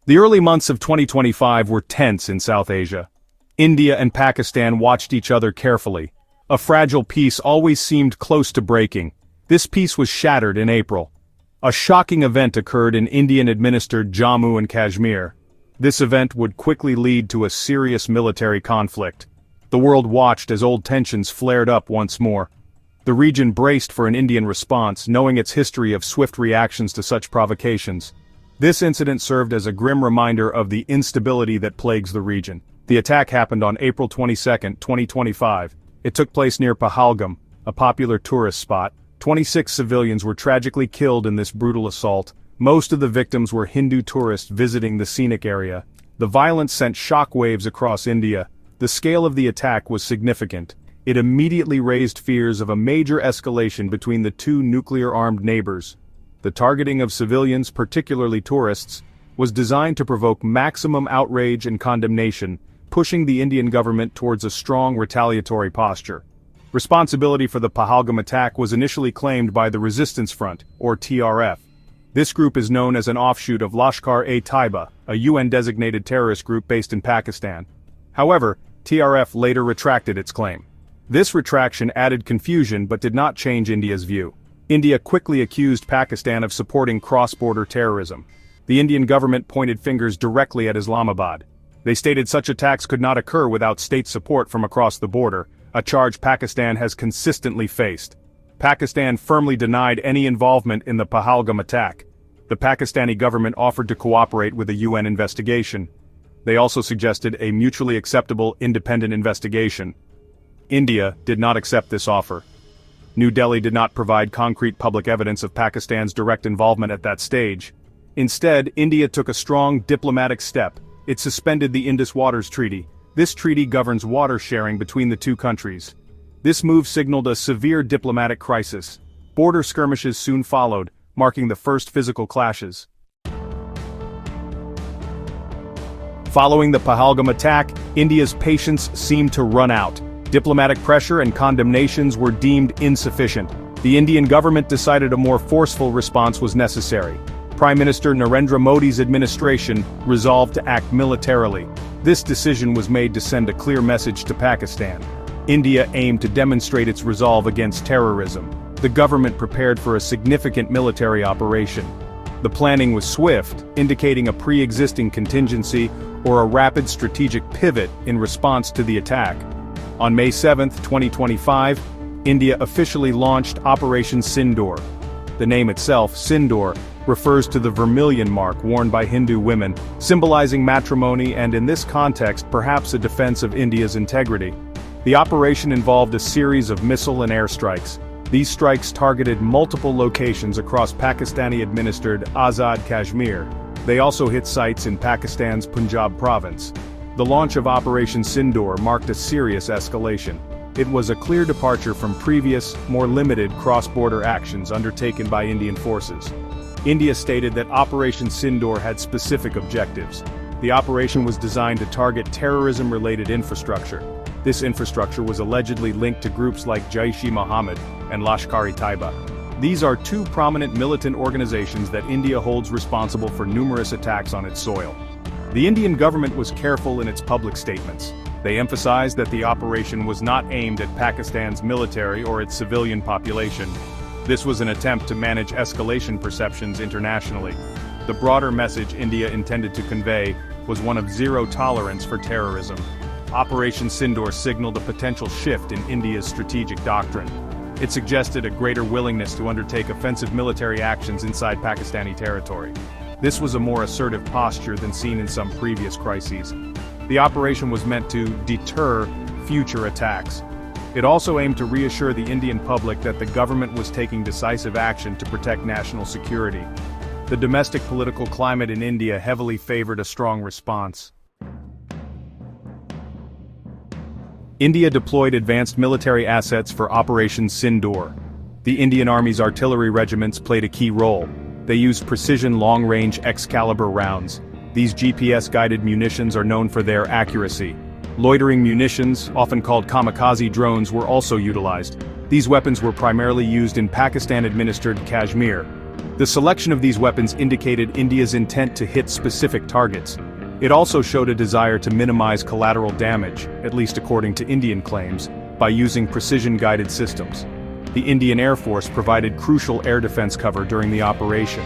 The early months of 2025 were tense in South Asia. India and Pakistan watched each other carefully. A fragile peace always seemed close to breaking. This peace was shattered in April. A shocking event occurred in Indian-administered Jammu and Kashmir. This event would quickly lead to a serious military conflict. The world watched as old tensions flared up once more. The region braced for an Indian response, knowing its history of swift reactions to such provocations. This incident served as a grim reminder of the instability that plagues the region. The attack happened on April 22, 2025. It took place near Pehelgam, a popular tourist spot. 26 civilians were tragically killed in this brutal assault. Most of the victims were Hindu tourists visiting the scenic area. The violence sent shockwaves across India. The scale of the attack was significant. It immediately raised fears of a major escalation between the two nuclear-armed neighbors. The targeting of civilians, particularly tourists, was designed to provoke maximum outrage and condemnation, pushing the Indian government towards a strong retaliatory posture. Responsibility for the Pehelgam attack was initially claimed by the Resistance Front, or TRF. This group is known as an offshoot of Lashkar-e-Taiba, a UN-designated terrorist group based in Pakistan. However, TRF later retracted its claim. This retraction added confusion but did not change India's view. India quickly accused Pakistan of supporting cross-border terrorism. The Indian government pointed fingers directly at Islamabad. They stated such attacks could not occur without state support from across the border, a charge Pakistan has consistently faced. Pakistan firmly denied any involvement in the Pehelgam attack. The Pakistani government offered to cooperate with a UN investigation. They also suggested a mutually acceptable independent investigation. India did not accept this offer. New Delhi did not provide concrete public evidence of Pakistan's direct involvement at that stage. Instead, India took a strong diplomatic step. It suspended the Indus Waters Treaty. This treaty governs water sharing between the two countries. This move signaled a severe diplomatic crisis. Border skirmishes soon followed, marking the first physical clashes. Following the Pehelgam attack, India's patience seemed to run out. Diplomatic pressure and condemnations were deemed insufficient. The Indian government decided a more forceful response was necessary. Prime Minister Narendra Modi's administration resolved to act militarily. This decision was made to send a clear message to Pakistan. India aimed to demonstrate its resolve against terrorism. The government prepared for a significant military operation. The planning was swift, indicating a pre-existing contingency or a rapid strategic pivot in response to the attack. On May 7, 2025, India officially launched Operation Sindoor. The name itself, Sindoor, refers to the vermilion mark worn by Hindu women, symbolizing matrimony and in this context perhaps a defense of India's integrity. The operation involved a series of missile and airstrikes. These strikes targeted multiple locations across Pakistani-administered Azad Kashmir. They also hit sites in Pakistan's Punjab province. The launch of Operation Sindoor marked a serious escalation. It was a clear departure from previous, more limited cross-border actions undertaken by Indian forces. India stated that Operation Sindoor had specific objectives. The operation was designed to target terrorism-related infrastructure. This infrastructure was allegedly linked to groups like Jaish-e-Mohammed and Lashkar-e-Taiba. These are two prominent militant organizations that India holds responsible for numerous attacks on its soil. The Indian government was careful in its public statements. They emphasized that the operation was not aimed at Pakistan's military or its civilian population. This was an attempt to manage escalation perceptions internationally. The broader message India intended to convey was one of zero tolerance for terrorism. Operation Sindoor signaled a potential shift in India's strategic doctrine. It suggested a greater willingness to undertake offensive military actions inside Pakistani territory. This was a more assertive posture than seen in some previous crises. The operation was meant to deter future attacks. It also aimed to reassure the Indian public that the government was taking decisive action to protect national security. The domestic political climate in India heavily favored a strong response. India deployed advanced military assets for Operation Sindoor. The Indian Army's artillery regiments played a key role. They used precision long-range Excalibur rounds. These GPS-guided munitions are known for their accuracy. Loitering munitions, often called kamikaze drones, were also utilized. These weapons were primarily used in Pakistan-administered Kashmir. The selection of these weapons indicated India's intent to hit specific targets. It also showed a desire to minimize collateral damage, at least according to Indian claims, by using precision-guided systems. The Indian Air Force provided crucial air defense cover during the operation.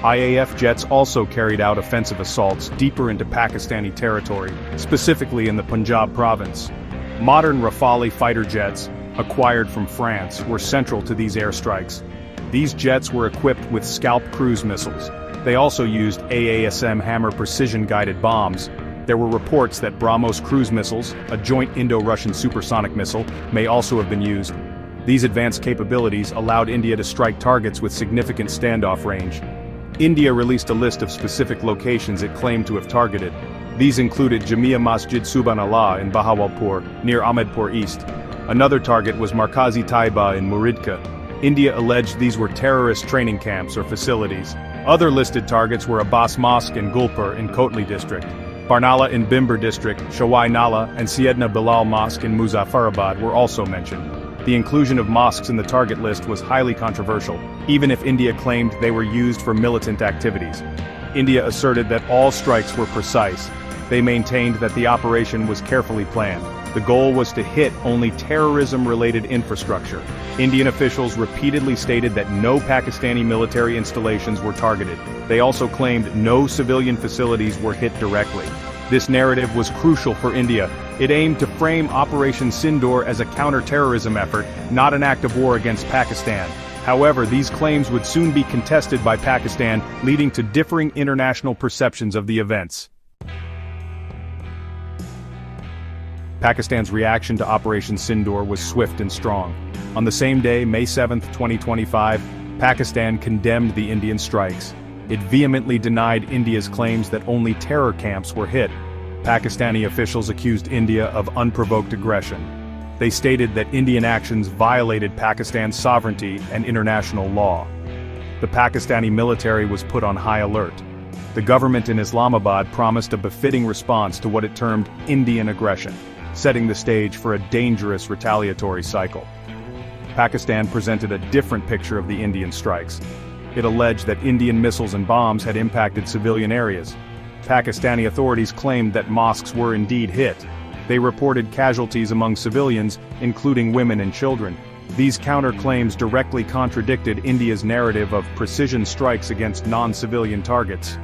IAF jets also carried out offensive assaults deeper into Pakistani territory, specifically in the Punjab province. Modern Rafale fighter jets, acquired from France, were central to these airstrikes. These jets were equipped with Scalp cruise missiles. They also used AASM Hammer precision-guided bombs. There were reports that BrahMos cruise missiles, a joint Indo-Russian supersonic missile, may also have been used. These advanced capabilities allowed India to strike targets with significant standoff range. India released a list of specific locations it claimed to have targeted. These included Jamia Masjid Subhanallah in Bahawalpur, near Ahmedpur East. Another target was Markazi Taiba in Muridka. India alleged these were terrorist training camps or facilities. Other listed targets were Abbas Mosque in Gulpur in Kotli district. Barnala in Bimber district, Shawai Nala, and Syedna Bilal Mosque in Muzaffarabad were also mentioned. The inclusion of mosques in the target list was highly controversial, even if India claimed they were used for militant activities. India asserted that all strikes were precise. They maintained that the operation was carefully planned. The goal was to hit only terrorism-related infrastructure. Indian officials repeatedly stated that no Pakistani military installations were targeted. They also claimed no civilian facilities were hit directly. This narrative was crucial for India. It aimed to frame Operation Sindoor as a counter-terrorism effort, not an act of war against Pakistan. However, these claims would soon be contested by Pakistan, leading to differing international perceptions of the events. Pakistan's reaction to Operation Sindoor was swift and strong. On the same day, May 7, 2025, Pakistan condemned the Indian strikes. It vehemently denied India's claims that only terror camps were hit. Pakistani officials accused India of unprovoked aggression. They stated that Indian actions violated Pakistan's sovereignty and international law. The Pakistani military was put on high alert. The government in Islamabad promised a befitting response to what it termed Indian aggression, setting the stage for a dangerous retaliatory cycle. Pakistan presented a different picture of the Indian strikes. It alleged that Indian missiles and bombs had impacted civilian areas. Pakistani authorities claimed that mosques were indeed hit. They reported casualties among civilians, including women and children. These counterclaims directly contradicted India's narrative of precision strikes against non-civilian targets.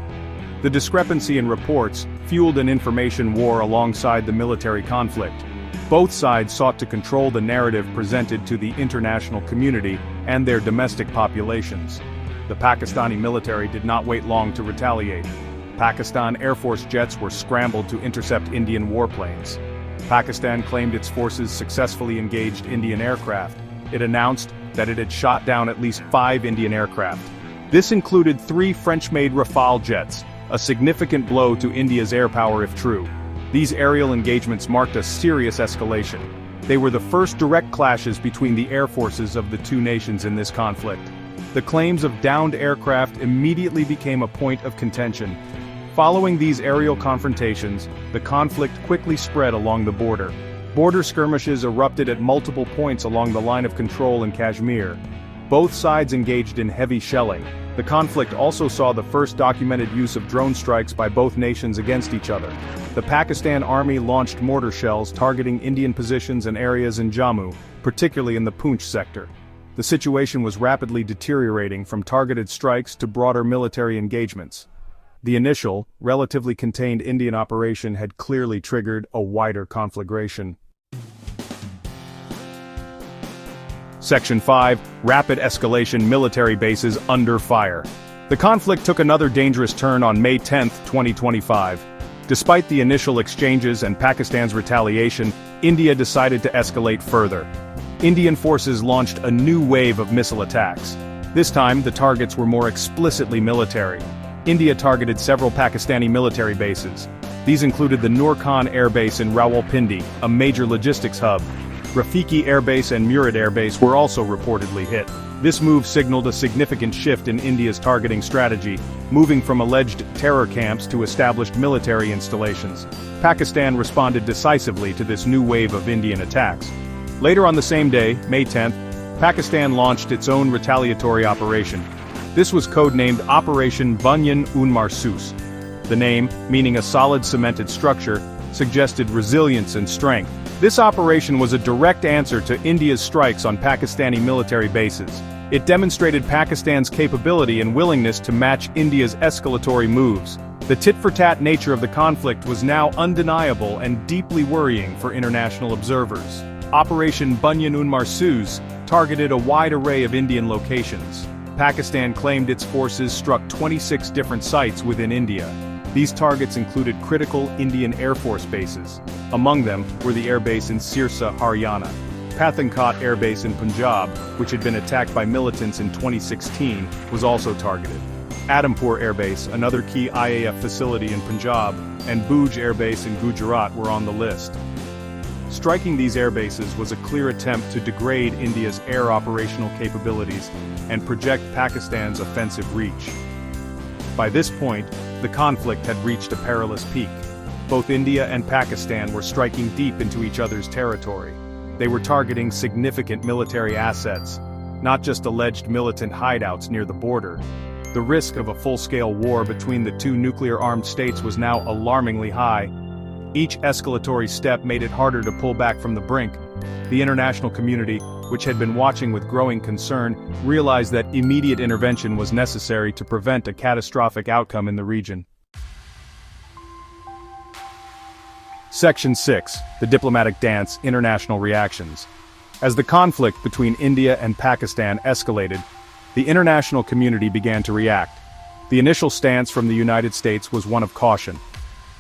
The discrepancy in reports fueled an information war alongside the military conflict. Both sides sought to control the narrative presented to the international community and their domestic populations. The Pakistani military did not wait long to retaliate. Pakistan Air Force jets were scrambled to intercept Indian warplanes. Pakistan claimed its forces successfully engaged Indian aircraft. It announced that it had shot down at least 5 Indian aircraft. This included 3 French-made Rafale jets, a significant blow to India's air power if true. These aerial engagements marked a serious escalation. They were the first direct clashes between the air forces of the two nations in this conflict. The claims of downed aircraft immediately became a point of contention. Following these aerial confrontations, the conflict quickly spread along the border. Border skirmishes erupted at multiple points along the line of control in Kashmir. Both sides engaged in heavy shelling. The conflict also saw the first documented use of drone strikes by both nations against each other. The Pakistan Army launched mortar shells targeting Indian positions and areas in Jammu, particularly in the Poonch sector. The situation was rapidly deteriorating from targeted strikes to broader military engagements. The initial, relatively contained Indian operation had clearly triggered a wider conflagration. Section 5, Rapid Escalation Military Bases Under Fire. The conflict took another dangerous turn on May 10, 2025. Despite the initial exchanges and Pakistan's retaliation, India decided to escalate further. Indian forces launched a new wave of missile attacks. This time, the targets were more explicitly military. India targeted several Pakistani military bases. These included the Nur Khan Air Base in Rawalpindi, a major logistics hub. Rafiki Air Base and Murid Air Base were also reportedly hit. This move signaled a significant shift in India's targeting strategy, moving from alleged terror camps to established military installations. Pakistan responded decisively to this new wave of Indian attacks. Later on the same day, May 10th, Pakistan launched its own retaliatory operation. This was codenamed Operation Banyan Un Marsus. The name, meaning a solid cemented structure, suggested resilience and strength. This operation was a direct answer to India's strikes on Pakistani military bases. It demonstrated Pakistan's capability and willingness to match India's escalatory moves. The tit-for-tat nature of the conflict was now undeniable and deeply worrying for international observers. Operation Banyan Un Marsus targeted a wide array of Indian locations. Pakistan claimed its forces struck 26 different sites within India. These targets included critical Indian Air Force bases. Among them were the airbase in Sirsa, Haryana. Pathankot Air Base in Punjab, which had been attacked by militants in 2016, was also targeted. Adampur Air Base, another key IAF facility in Punjab, and Bhuj Air Base in Gujarat were on the list. Striking these air bases was a clear attempt to degrade India's air operational capabilities and project Pakistan's offensive reach. By this point, the conflict had reached a perilous peak. Both India and Pakistan were striking deep into each other's territory. They were targeting significant military assets, not just alleged militant hideouts near the border. The risk of a full-scale war between the two nuclear-armed states was now alarmingly high. Each escalatory step made it harder to pull back from the brink. The international community, which had been watching with growing concern, realized that immediate intervention was necessary to prevent a catastrophic outcome in the region. Section 6. The Diplomatic Dance: International Reactions. As the conflict between India and Pakistan escalated, the international community began to react. The initial stance from the United States was one of caution.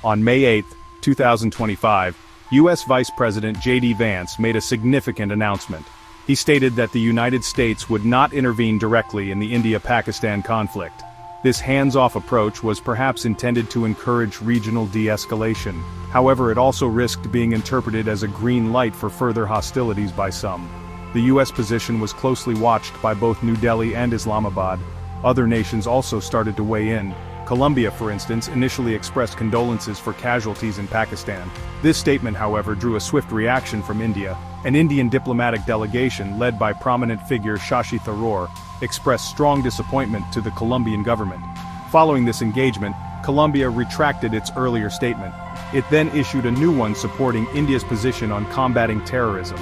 On May 8, 2025, U.S. Vice President J.D. Vance made a significant announcement. He stated that the United States would not intervene directly in the India-Pakistan conflict. This hands-off approach was perhaps intended to encourage regional de-escalation. However, it also risked being interpreted as a green light for further hostilities by some. The U.S. position was closely watched by both New Delhi and Islamabad. Other nations also started to weigh in. Colombia, for instance, initially expressed condolences for casualties in Pakistan. This statement, however, drew a swift reaction from India. An Indian diplomatic delegation, led by prominent figure Shashi Tharoor, expressed strong disappointment to the Colombian government. Following this engagement, Colombia retracted its earlier statement. It then issued a new one supporting India's position on combating terrorism.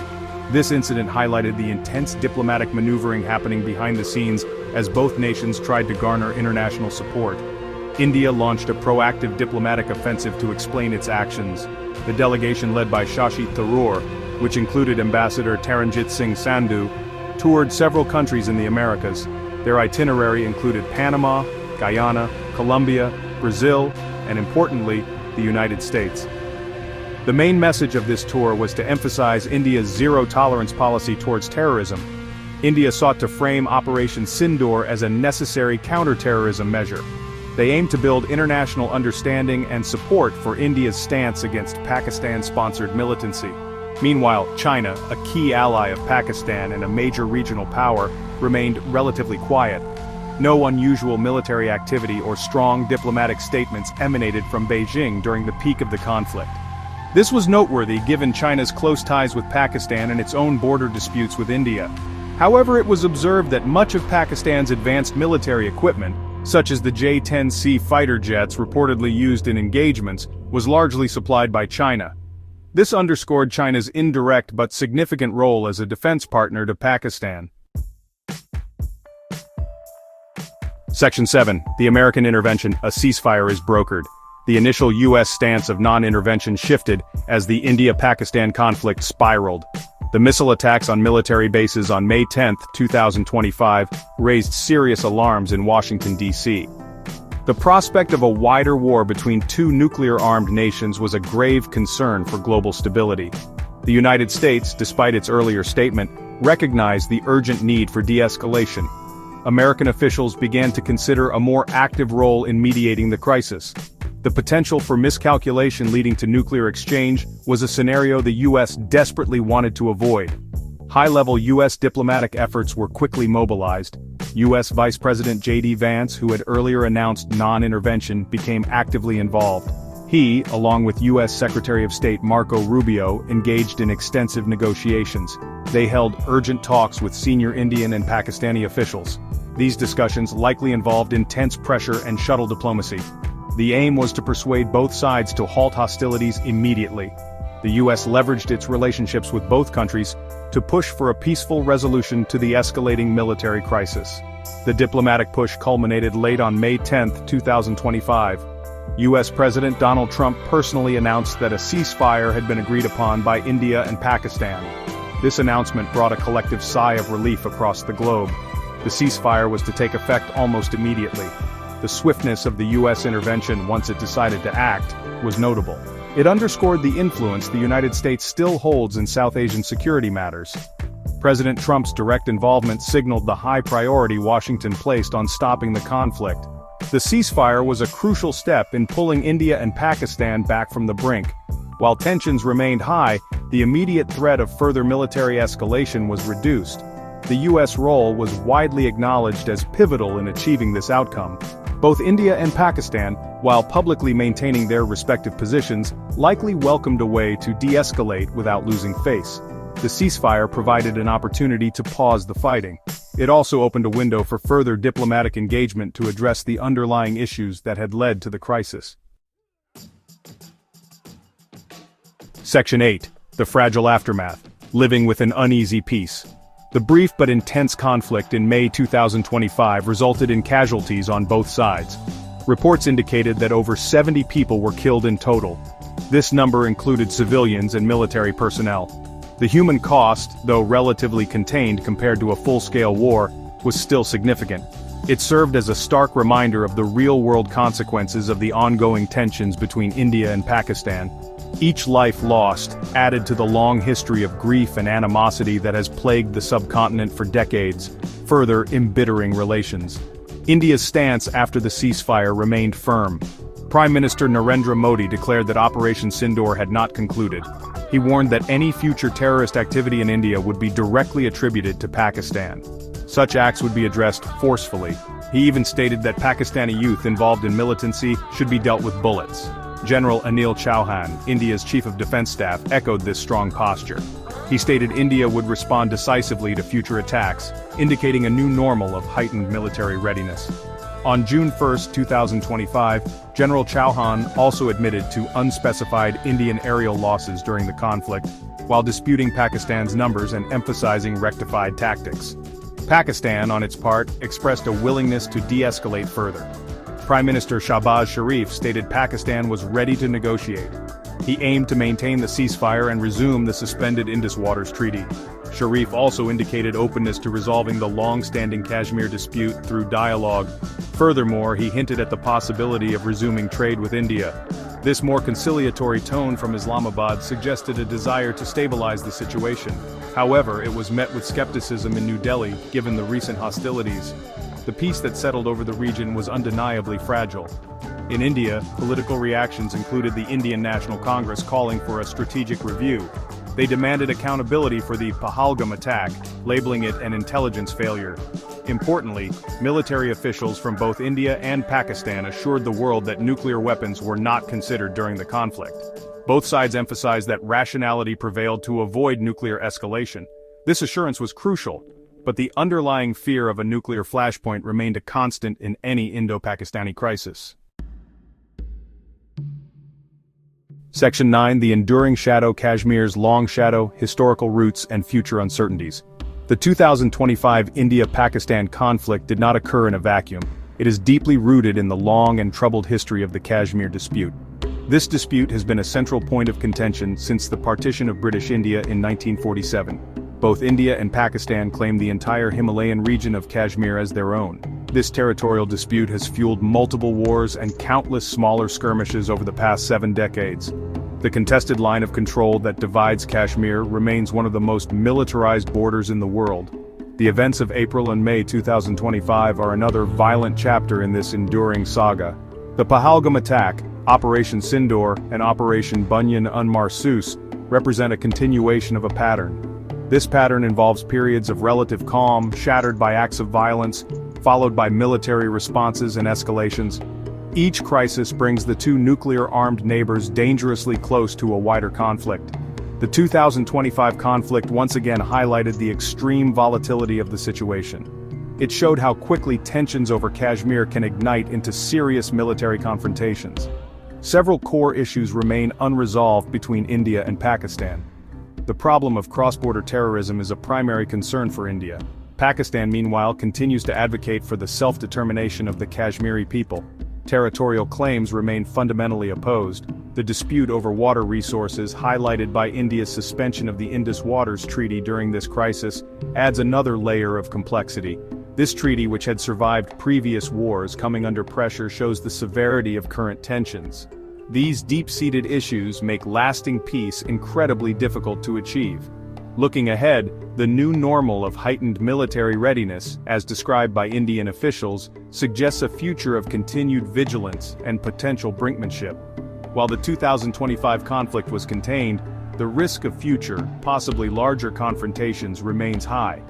This incident highlighted the intense diplomatic maneuvering happening behind the scenes as both nations tried to garner international support. India launched a proactive diplomatic offensive to explain its actions. The delegation led by Shashi Tharoor, which included Ambassador Taranjit Singh Sandhu, toured several countries in the Americas. Their itinerary included Panama, Guyana, Colombia, Brazil, and importantly, the United States. The main message of this tour was to emphasize India's zero-tolerance policy towards terrorism. India sought to frame Operation Sindoor as a necessary counter-terrorism measure. They aimed to build international understanding and support for India's stance against Pakistan-sponsored militancy. Meanwhile, China, a key ally of Pakistan and a major regional power, remained relatively quiet. No unusual military activity or strong diplomatic statements emanated from Beijing during the peak of the conflict. This was noteworthy given China's close ties with Pakistan and its own border disputes with India. However, it was observed that much of Pakistan's advanced military equipment, such as the J-10C fighter jets reportedly used in engagements, was largely supplied by China. This underscored China's indirect but significant role as a defense partner to Pakistan. Section 7. The American Intervention: A Ceasefire is Brokered. The initial U.S. stance of non-intervention shifted as the India-Pakistan conflict spiraled. The missile attacks on military bases on May 10, 2025, raised serious alarms in Washington, D.C. The prospect of a wider war between two nuclear-armed nations was a grave concern for global stability. The United States, despite its earlier statement, recognized the urgent need for de-escalation. American officials began to consider a more active role in mediating the crisis. The potential for miscalculation leading to nuclear exchange was a scenario the U.S. desperately wanted to avoid. High-level U.S. diplomatic efforts were quickly mobilized. U.S. Vice President J.D. Vance, who had earlier announced non-intervention, became actively involved. He, along with U.S. Secretary of State Marco Rubio, engaged in extensive negotiations. They held urgent talks with senior Indian and Pakistani officials. These discussions likely involved intense pressure and shuttle diplomacy. The aim was to persuade both sides to halt hostilities immediately. The US leveraged its relationships with both countries to push for a peaceful resolution to the escalating military crisis. The diplomatic push culminated late on May 10, 2025. US President Donald Trump personally announced that a ceasefire had been agreed upon by India and Pakistan. This announcement brought a collective sigh of relief across the globe. The ceasefire was to take effect almost immediately. The swiftness of the US intervention once it decided to act was notable. It underscored the influence the United States still holds in South Asian security matters. President Trump's direct involvement signaled the high priority Washington placed on stopping the conflict. The ceasefire was a crucial step in pulling India and Pakistan back from the brink. While tensions remained high, the immediate threat of further military escalation was reduced. The US role was widely acknowledged as pivotal in achieving this outcome. Both India and Pakistan, while publicly maintaining their respective positions, likely welcomed a way to de-escalate without losing face. The ceasefire provided an opportunity to pause the fighting. It also opened a window for further diplomatic engagement to address the underlying issues that had led to the crisis. Section 8. The Fragile Aftermath. Living with an Uneasy Peace. The brief but intense conflict in May 2025 resulted in casualties on both sides. Reports indicated that over 70 people were killed in total. This number included civilians and military personnel. The human cost, though relatively contained compared to a full-scale war, was still significant. It served as a stark reminder of the real-world consequences of the ongoing tensions between India and Pakistan. Each life lost added to the long history of grief and animosity that has plagued the subcontinent for decades, further embittering relations. India's stance after the ceasefire remained firm. Prime Minister Narendra Modi declared that Operation Sindoor had not concluded. He warned that any future terrorist activity in India would be directly attributed to Pakistan. Such acts would be addressed forcefully. He even stated that Pakistani youth involved in militancy should be dealt with bullets. General Anil Chauhan, India's Chief of Defense Staff, echoed this strong posture. He stated India would respond decisively to future attacks, indicating a new normal of heightened military readiness. On June 1, 2025, General Chauhan also admitted to unspecified Indian aerial losses during the conflict, while disputing Pakistan's numbers and emphasizing rectified tactics. Pakistan, on its part, expressed a willingness to de-escalate further. Prime Minister Shahbaz Sharif stated Pakistan was ready to negotiate. He aimed to maintain the ceasefire and resume the suspended Indus Waters Treaty. Sharif also indicated openness to resolving the long-standing Kashmir dispute through dialogue. Furthermore, he hinted at the possibility of resuming trade with India. This more conciliatory tone from Islamabad suggested a desire to stabilize the situation. However, it was met with skepticism in New Delhi, given the recent hostilities. The peace that settled over the region was undeniably fragile. In India, political reactions included the Indian National Congress calling for a strategic review. They demanded accountability for the Pehelgam attack, labeling it an intelligence failure. Importantly, military officials from both India and Pakistan assured the world that nuclear weapons were not considered during the conflict. Both sides emphasized that rationality prevailed to avoid nuclear escalation. This assurance was crucial, but the underlying fear of a nuclear flashpoint remained a constant in any Indo-Pakistani crisis. Section 9. The Enduring Shadow. Kashmir's Long Shadow, Historical Roots and Future Uncertainties. The 2025 India-Pakistan conflict did not occur in a vacuum. It is deeply rooted in the long and troubled history of the Kashmir dispute. This dispute has been a central point of contention since the partition of British India in 1947. Both India and Pakistan claim the entire Himalayan region of Kashmir as their own. This territorial dispute has fueled multiple wars and countless smaller skirmishes over the past 7 decades. The contested line of control that divides Kashmir remains one of the most militarized borders in the world. The events of April and May 2025 are another violent chapter in this enduring saga. The Pehelgam attack, Operation Sindoor, and Operation Bunyan Unmarsus represent a continuation of a pattern. This pattern involves periods of relative calm, shattered by acts of violence, followed by military responses and escalations. Each crisis brings the two nuclear-armed neighbors dangerously close to a wider conflict. The 2025 conflict once again highlighted the extreme volatility of the situation. It showed how quickly tensions over Kashmir can ignite into serious military confrontations. Several core issues remain unresolved between India and Pakistan. The problem of cross-border terrorism is a primary concern for India. Pakistan, meanwhile, continues to advocate for the self-determination of the Kashmiri people. Territorial claims remain fundamentally opposed. The dispute over water resources, highlighted by India's suspension of the Indus Waters Treaty during this crisis, adds another layer of complexity. This treaty, which had survived previous wars, coming under pressure, shows the severity of current tensions. These deep-seated issues make lasting peace incredibly difficult to achieve. Looking ahead, the new normal of heightened military readiness, as described by Indian officials, suggests a future of continued vigilance and potential brinkmanship. While the 2025 conflict was contained, the risk of future, possibly larger confrontations remains high.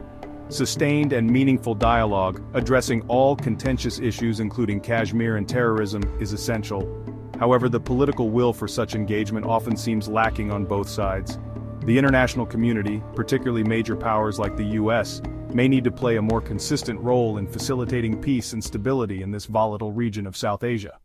Sustained and meaningful dialogue, addressing all contentious issues including Kashmir and terrorism, is essential. However, the political will for such engagement often seems lacking on both sides. The international community, particularly major powers like the US, may need to play a more consistent role in facilitating peace and stability in this volatile region of South Asia.